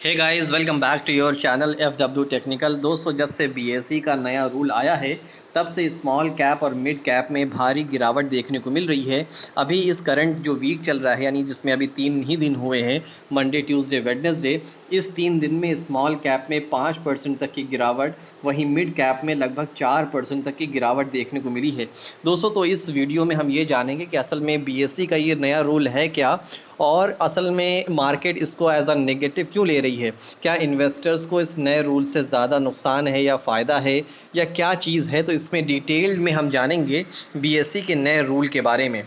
Hey guys, welcome back to your channel FW technical. दोस्तों, जब से BSE का नया रूल आया है तब से स्मॉल कैप और मिड कैप में भारी गिरावट देखने को मिल रही है। अभी इस करंट जो वीक चल रहा है, यानी जिसमें अभी 3 ही दिन हुए हैं, मंडे, ट्यूसडे, वेडनेसडे, इस 3 दिन में स्मॉल कैप में 5% तक की गिरावट, वहीं मिड कैप में लगभग 4% तक की गिरावट देखने को मिली है। दोस्तों, तो इस वीडियो में हम ये जानेंगे कि असल में BSE का ये नया रूल है क्या, और असल में मार्केट इसको एज अ नेगेटिव क्यों ले रही है। क्या इन्वेस्टर्स को इस नए रूल से ज़्यादा नुकसान है या फ़ायदा है, या क्या चीज़ है, तो इसमें डिटेल्ड में हम जानेंगे BSE के नए रूल के बारे में।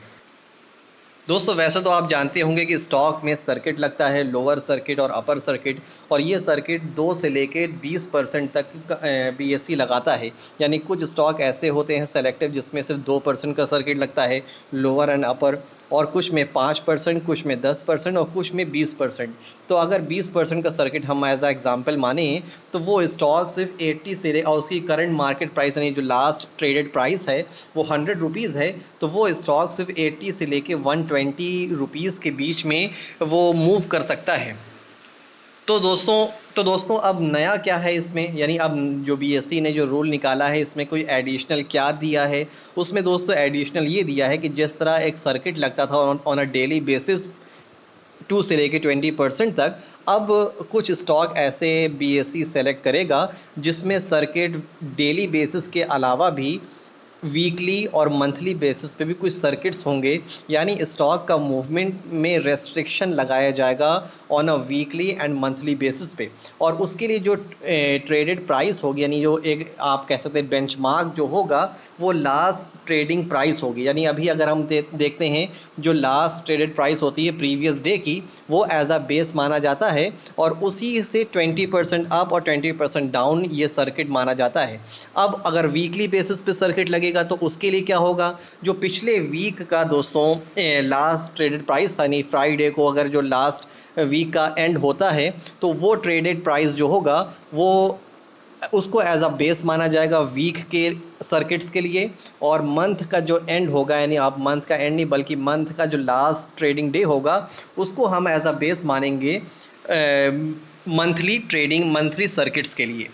दोस्तों, वैसे तो आप जानते होंगे कि स्टॉक में सर्किट लगता है, लोअर सर्किट और अपर सर्किट, और ये सर्किट 2 से लेकर 20% तक BSE लगाता है। यानी कुछ स्टॉक ऐसे होते हैं सेलेक्टिव जिसमें सिर्फ 2% का सर्किट लगता है, लोअर एंड अपर, और कुछ में 5%, कुछ में 10% और कुछ में 20%। तो अगर 20% का सर्किट हम एज अ एग्जाम्पल माने तो वो स्टॉक सिर्फ 80 से और उसकी करंट मार्केट प्राइस यानी जो लास्ट ट्रेडेड प्राइस है वो 100 रुपीज़ है, तो वो स्टॉक सिर्फ 80 से लेके 120 रुपीज़ के बीच में वो मूव कर सकता है। तो दोस्तों अब नया क्या है इसमें, यानी अब जो BSE ने जो रूल निकाला है इसमें कोई एडिशनल क्या दिया है। उसमें दोस्तों एडिशनल ये दिया है कि जिस तरह एक सर्किट लगता था ऑन अ डेली बेसिस 2 से लेके 20% तक, अब कुछ स्टॉक ऐसे BSE सेलेक्ट करेगा जिसमें सर्किट डेली बेसिस के अलावा भी वीकली और मंथली बेसिस पे भी कुछ सर्किट्स होंगे। यानी स्टॉक का मूवमेंट में रेस्ट्रिक्शन लगाया जाएगा on a weekly and monthly basis पे, और उसके लिए जो ट्रेडेड प्राइस होगी, यानी जो एक आप कह सकते हैं बेंचमार्क जो होगा, वो लास्ट ट्रेडिंग प्राइस होगी। यानी अभी अगर हम देखते हैं जो लास्ट ट्रेडेड प्राइस होती है प्रीवियस डे की, वो एज अ बेस माना जाता है, और उसी से 20% अप और 20% डाउन ये सर्किट माना जाता है। अब अगर वीकली बेसिस पे सर्किट लगेगा तो उसके लिए क्या होगा, जो पिछले वीक का दोस्तों लास्ट ट्रेडेड प्राइस था, यानी फ्राइडे को अगर जो लास्ट वीक का एंड होता है तो वो ट्रेडेड प्राइस जो होगा वो उसको एज अ बेस माना जाएगा वीक के सर्किट्स के लिए। और मंथ का जो एंड होगा, यानी आप मंथ का एंड नहीं बल्कि मंथ का जो लास्ट ट्रेडिंग डे होगा, उसको हम एज अ बेस मानेंगे मंथली सर्किट्स के लिए।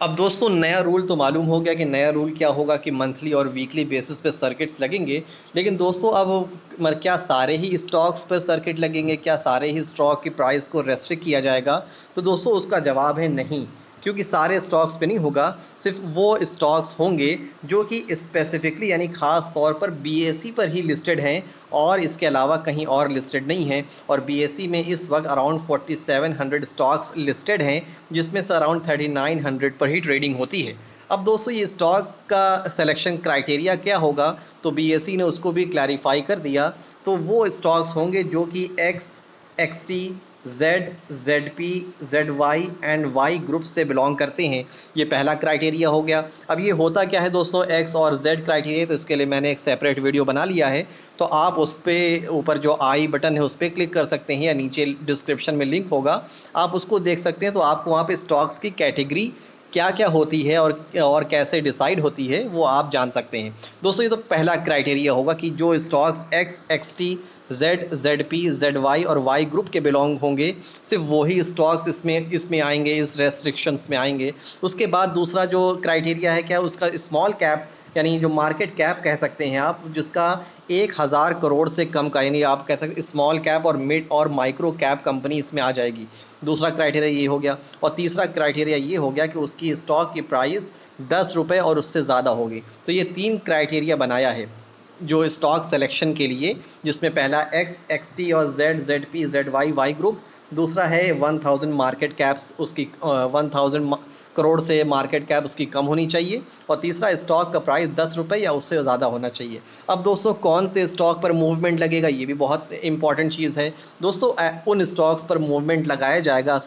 अब दोस्तों नया रूल तो मालूम हो गया कि नया रूल क्या होगा, कि मंथली और वीकली बेसिस पे सर्किट्स लगेंगे। लेकिन दोस्तों अब क्या सारे ही स्टॉक्स पर सर्किट लगेंगे, क्या सारे ही स्टॉक की प्राइस को रेस्ट्रिक्ट किया जाएगा? तो दोस्तों उसका जवाब है नहीं, क्योंकि सारे स्टॉक्स पे नहीं होगा। सिर्फ वो स्टॉक्स होंगे जो कि स्पेसिफिकली यानी ख़ास तौर पर BSE पर ही लिस्टेड हैं, और इसके अलावा कहीं और लिस्टेड नहीं हैं। और BSE में इस वक्त अराउंड 4700 स्टॉक्स लिस्टेड हैं, जिसमें से अराउंड 3900 पर ही ट्रेडिंग होती है। अब दोस्तों ये स्टॉक का सिलेक्शन क्राइटेरिया क्या होगा, तो BSE ने उसको भी क्लैरिफाई कर दिया। तो वो स्टॉक्स होंगे जो कि X, XT, Z, ZP, ZY and Y group से बिलोंग करते हैं। ये पहला क्राइटेरिया हो गया। अब ये होता क्या है दोस्तों X और Z क्राइटेरिया, तो इसके लिए मैंने एक सेपरेट वीडियो बना लिया है, तो आप उस पर ऊपर जो आई बटन है उस पर क्लिक कर सकते हैं, या नीचे डिस्क्रिप्शन में लिंक होगा, आप उसको देख सकते हैं। तो आपको वहाँ पे स्टॉक्स की कैटेगरी क्या क्या होती है और कैसे डिसाइड होती है वो आप जान सकते हैं। दोस्तों ये तो पहला क्राइटेरिया होगा कि जो stocks X, XT, Z, ZP, ZY और Y ग्रुप के बिलोंग होंगे, सिर्फ वही स्टॉक्स इसमें आएंगे, इस रेस्ट्रिक्शंस में आएंगे। उसके बाद दूसरा जो क्राइटेरिया है क्या, उसका स्मॉल कैप, यानी जो मार्केट कैप कह सकते हैं आप, जिसका 1000 करोड़ से कम का, यानी आप कह सकते हैं स्मॉल कैप और मिड और माइक्रो कैप कंपनी इसमें आ जाएगी। दूसरा क्राइटेरिया ये हो गया। और तीसरा क्राइटेरिया ये हो गया कि उसकी स्टॉक की प्राइस 10 रुपये और उससे ज़्यादा होगी। तो ये 3 क्राइटेरिया बनाया है जो स्टॉक सिलेक्शन के लिए, जिसमें पहला X, XT और Z, ZP, ZY, Y group. दूसरा है 1000 मार्केट कैप्स, उसकी 1000 करोड़ से मार्केट कैप उसकी कम होनी चाहिए। और तीसरा स्टॉक का प्राइस 10 रुपये या उससे ज़्यादा होना चाहिए। अब दोस्तों कौन से स्टॉक पर मूवमेंट लगेगा, ये भी बहुत इंपॉर्टेंट चीज़ है। दोस्तों उन स्टॉक्स पर मूवमेंट लगाया जाएगा,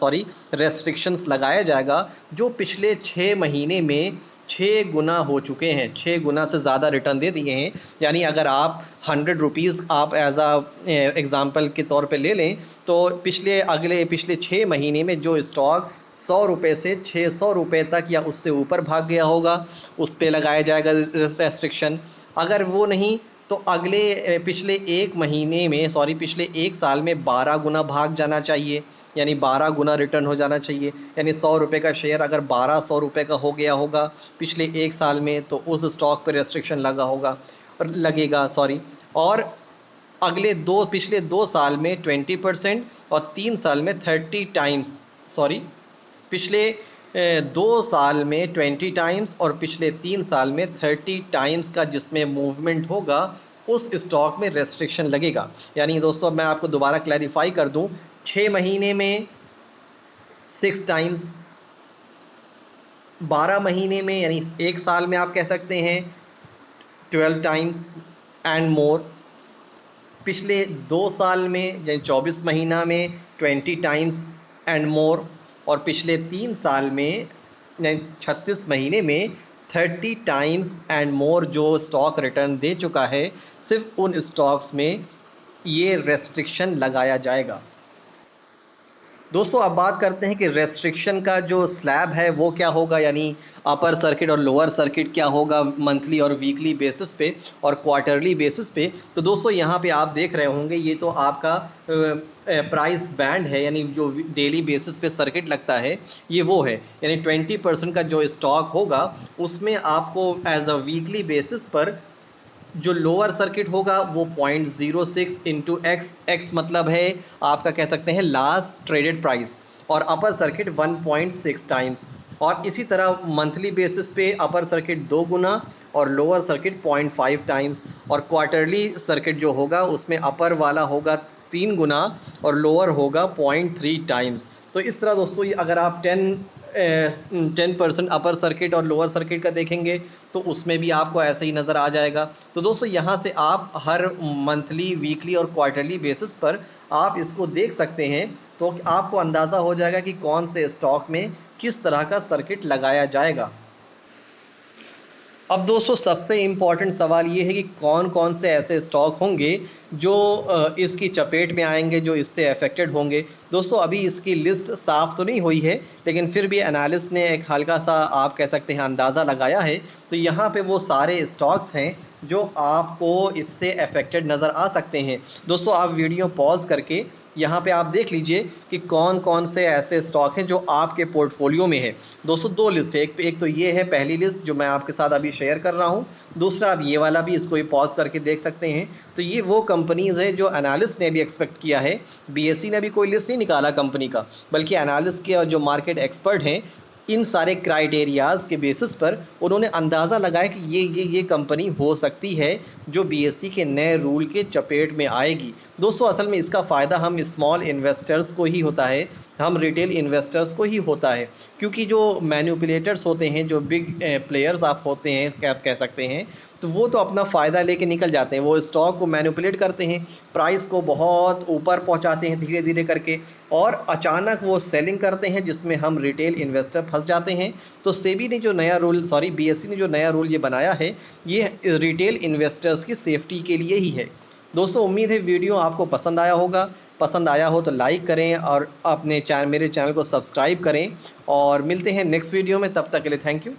रेस्ट्रिक्शंस लगाया जाएगा जो पिछले 6 महीने में 6 गुना हो चुके हैं, 6 गुना से ज़्यादा रिटर्न दे दिए हैं। यानी अगर आप 100 रुपीज़ आप एज आ एग्ज़ाम्पल के तौर पे ले लें, तो पिछले 6 महीने में जो स्टॉक 100 रुपये से 600 रुपये तक या उससे ऊपर भाग गया होगा, उस पे लगाया जाएगा रेस्ट्रिक्शन। अगर वो नहीं तो पिछले 1 साल में 12 गुना भाग जाना चाहिए। यानी 12 गुना रिटर्न हो जाना चाहिए। यानी 100 रुपये का शेयर अगर 1200 रुपये का हो गया होगा पिछले 1 साल में, तो उस स्टॉक पर रेस्ट्रिक्शन लगा होगा और लगेगा, सॉरी। और पिछले 2 साल में 20% और 3 साल में 30 टाइम्स, सॉरी, पिछले 2 साल में 20 टाइम्स और पिछले 3 साल में 30 टाइम्स का जिसमें मूवमेंट होगा उस स्टॉक में रेस्ट्रिक्शन लगेगा। यानी दोस्तों, अब मैं आपको दोबारा क्लैरिफाई कर दूं, 6 महीने में 6 टाइम्स, 12 महीने में यानी 1 साल में आप कह सकते हैं 12 टाइम्स एंड मोर, पिछले 2 साल में यानी 24 महीना में 20 टाइम्स एंड मोर, और पिछले 3 साल में यानी 36 महीने में 30 टाइम्स एंड मोर जो स्टॉक रिटर्न दे चुका है, सिर्फ उन स्टॉक्स में ये रेस्ट्रिक्शन लगाया जाएगा। दोस्तों, अब बात करते हैं कि रेस्ट्रिक्शन का जो स्लैब है वो क्या होगा, यानी अपर सर्किट और लोअर सर्किट क्या होगा मंथली और वीकली बेसिस पे और क्वार्टरली बेसिस पे। तो दोस्तों, यहाँ पे आप देख रहे होंगे ये तो आपका प्राइस बैंड है, यानी जो डेली बेसिस पे सर्किट लगता है ये वो है। यानी 20% का जो स्टॉक होगा उसमें आपको एज अ वीकली बेसिस पर जो लोअर सर्किट होगा वो 0.06 इंटू एक्स मतलब है आपका कह सकते हैं लास्ट ट्रेडेड प्राइस, और अपर सर्किट 1.6 टाइम्स। और इसी तरह मंथली बेसिस पे अपर सर्किट 2 गुना और लोअर सर्किट 0.5 टाइम्स, और क्वार्टरली सर्किट जो होगा उसमें अपर वाला होगा 3 गुना और लोअर होगा 0.3 टाइम्स। तो इस तरह दोस्तों, ये अगर आप 10% अपर सर्किट और लोअर सर्किट का देखेंगे तो उसमें भी आपको ऐसे ही नज़र आ जाएगा। तो दोस्तों, यहाँ से आप हर मंथली, वीकली और क्वार्टरली बेसिस पर आप इसको देख सकते हैं, तो आपको अंदाज़ा हो जाएगा कि कौन से स्टॉक में किस तरह का सर्किट लगाया जाएगा। अब दोस्तों, सबसे इम्पॉर्टेंट सवाल ये है कि कौन कौन से ऐसे स्टॉक होंगे जो इसकी चपेट में आएंगे, जो इससे अफेक्टेड होंगे। दोस्तों, अभी इसकी लिस्ट साफ़ तो नहीं हुई है, लेकिन फिर भी एनालिस्ट ने एक हल्का सा आप कह सकते हैं अंदाज़ा लगाया है। तो यहाँ पे वो सारे स्टॉक्स हैं जो आपको इससे अफेक्टेड नज़र आ सकते हैं। दोस्तों, आप वीडियो पॉज करके यहाँ पे आप देख लीजिए कि कौन कौन से ऐसे स्टॉक हैं जो आपके पोर्टफोलियो में है। दोस्तों, 2 लिस्ट है, एक तो ये है पहली लिस्ट जो मैं आपके साथ अभी शेयर कर रहा हूँ, दूसरा आप ये वाला भी इसको भी पॉज करके देख सकते हैं। तो ये वो कंपनीज़ है जो एनालिस्ट ने भी एक्सपेक्ट किया है। बीएसई ने भी कोई लिस्ट नहीं निकाला कंपनी का, बल्कि एनालिस्ट के और जो मार्केट एक्सपर्ट हैं इन सारे क्राइटेरियाज़ के बेसिस पर उन्होंने अंदाज़ा लगाया कि ये कंपनी हो सकती है जो बीएसई के नए रूल के चपेट में आएगी। दोस्तों, असल में इसका फ़ायदा हम स्मॉल इन्वेस्टर्स को ही होता है, हम रिटेल इन्वेस्टर्स को ही होता है, क्योंकि जो मैनिपुलेटर्स होते हैं, जो बिग प्लेयर्स आप होते हैं, क्या आप कह सकते हैं, तो वो तो अपना फ़ायदा लेके निकल जाते हैं। वो स्टॉक को मैनिपुलेट करते हैं, प्राइस को बहुत ऊपर पहुंचाते हैं धीरे धीरे करके, और अचानक वो सेलिंग करते हैं जिसमें हम रिटेल इन्वेस्टर फंस जाते हैं। तो सेबी ने जो नया रूल, सॉरी बीएसई ने जो नया रूल ये बनाया है, ये रिटेल इन्वेस्टर्स की सेफ्टी के लिए ही है। दोस्तों, उम्मीद है वीडियो आपको पसंद आया होगा। पसंद आया हो तो लाइक करें और अपने मेरे चैनल को सब्सक्राइब करें, और मिलते हैं नेक्स्ट वीडियो में। तब तक के लिए थैंक यू।